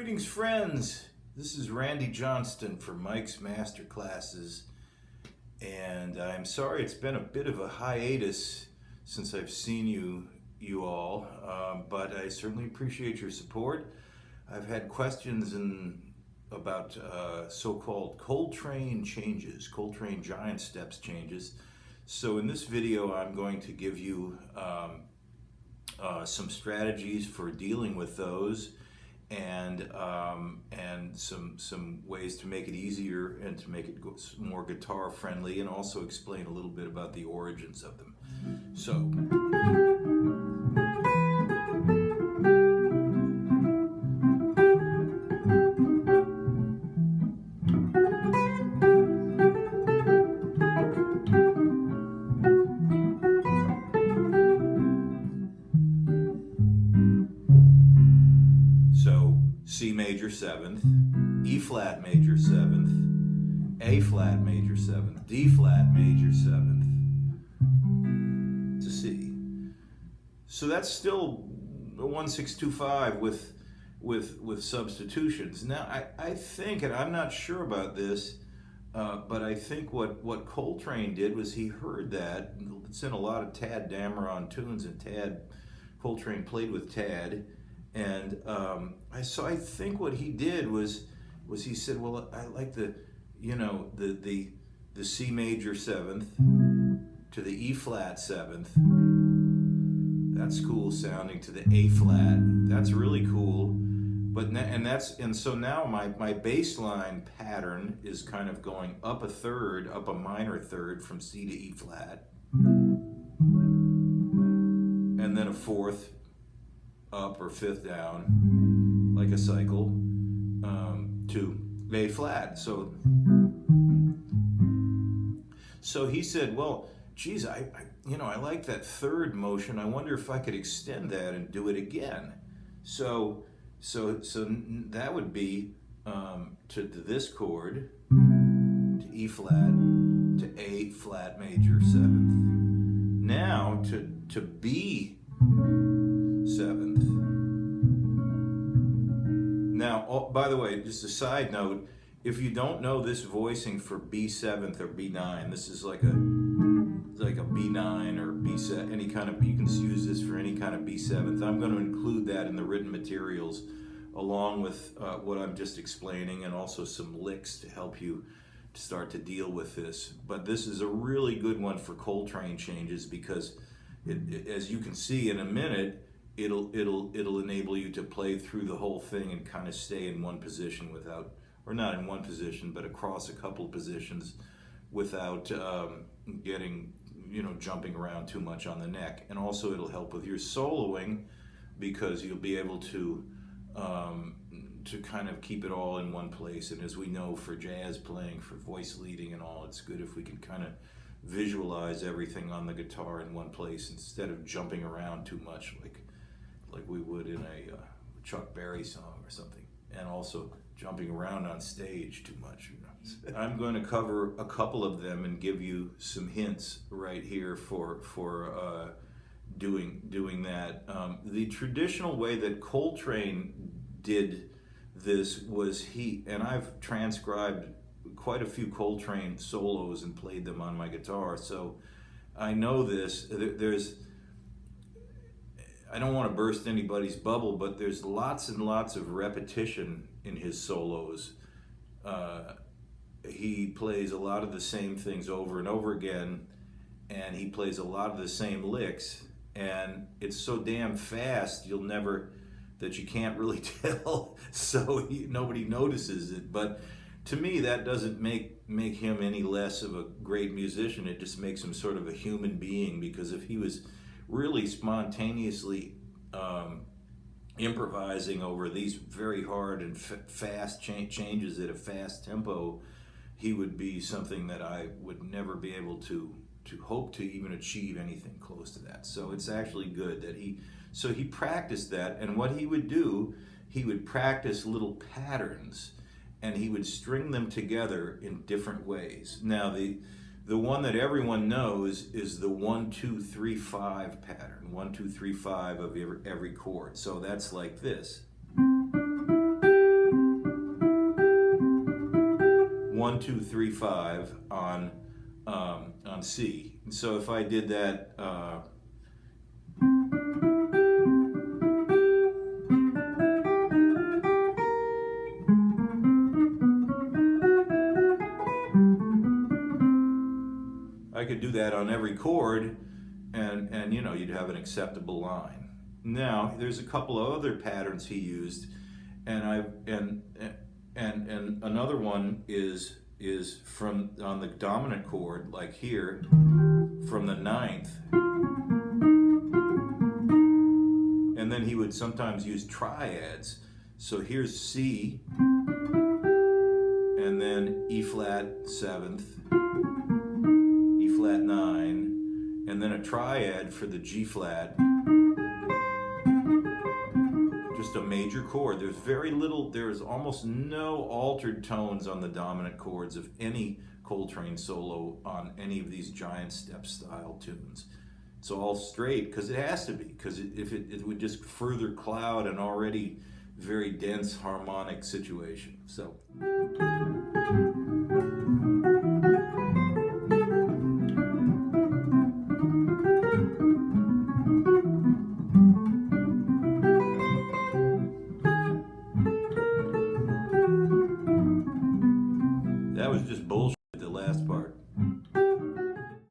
Greetings, friends. This is Randy Johnston for Mike's Masterclasses, and I'm sorry it's been a bit of a hiatus since I've seen you all, but I certainly appreciate your support. I've had questions about so-called Coltrane changes, Coltrane giant steps changes. So in this video, I'm going to give you some strategies for dealing with those, and some ways to make it easier and to make it more guitar friendly, and also explain a little bit about the origins of them. So C major 7th, E flat major 7th, A flat major 7th, D flat major 7th to C. So that's still a 1-6-2-5 with substitutions. Now I think, and I'm not sure about this, but I think what Coltrane did was he heard that. It's in a lot of Tad Dameron tunes, and Coltrane played with Tad. And I think what he did was he said, well, I like the C major 7th to the E flat 7th. That's cool sounding, to the A flat. That's really cool. So now my bass line pattern is kind of going up a minor third from C to E flat, and then a fourth up or fifth down, like a cycle, to A flat. So he said, well, geez, I like that third motion. I wonder if I could extend that and do it again. So that would be to this chord, to E flat, to A flat major 7th. Now to B 7th. Now, by the way, just a side note, if you don't know this voicing for B7th or B9, this is like a B9 or B7, any kind of, you can use this for any kind of B7th. I'm going to include that in the written materials along with what I'm just explaining, and also some licks to help you start to deal with this. But this is a really good one for Coltrane changes, because as you can see in a minute, it'll enable you to play through the whole thing and kind of stay in one position without, or not in one position, but across a couple of positions without jumping around too much on the neck. And also it'll help with your soloing, because you'll be able to kind of keep it all in one place. And as we know, for jazz playing, for voice leading and all, it's good if we can kind of visualize everything on the guitar in one place instead of jumping around too much like we would in a Chuck Berry song or something, and also jumping around on stage too much. I'm going to cover a couple of them and give you some hints right here for doing that. The traditional way that Coltrane did this was and I've transcribed quite a few Coltrane solos and played them on my guitar, so I know this. I don't want to burst anybody's bubble, but there's lots and lots of repetition in his solos. He plays a lot of the same things over and over again, and he plays a lot of the same licks, and it's so damn fast that you can't really tell, so nobody notices it. But to me, that doesn't make him any less of a great musician. It just makes him sort of a human being, because if he was really spontaneously improvising over these very hard and fast changes at a fast tempo, he would be something that I would never be able to hope to even achieve anything close to that. So it's actually good that he practiced that, and what he would do, he would practice little patterns, and he would string them together in different ways. Now the one that everyone knows is the 1-2-3-5 pattern, 1-2-3-5 of every chord. So that's like this. 1, 2, 3, 5 on C. And so if I did that, I could do that on every chord, and you know, you'd have an acceptable line. Now, there's a couple of other patterns he used, and another one is from on the dominant chord, like here, from the 9th. And then he would sometimes use triads. So here's C, and then E flat 7th, E flat 9, and then a triad for the G flat. Just a major chord. There's very little, there's almost no altered tones on the dominant chords of any Coltrane solo on any of these giant step style tunes. It's all straight, because it has to be, because it would just further cloud an already very dense harmonic situation. So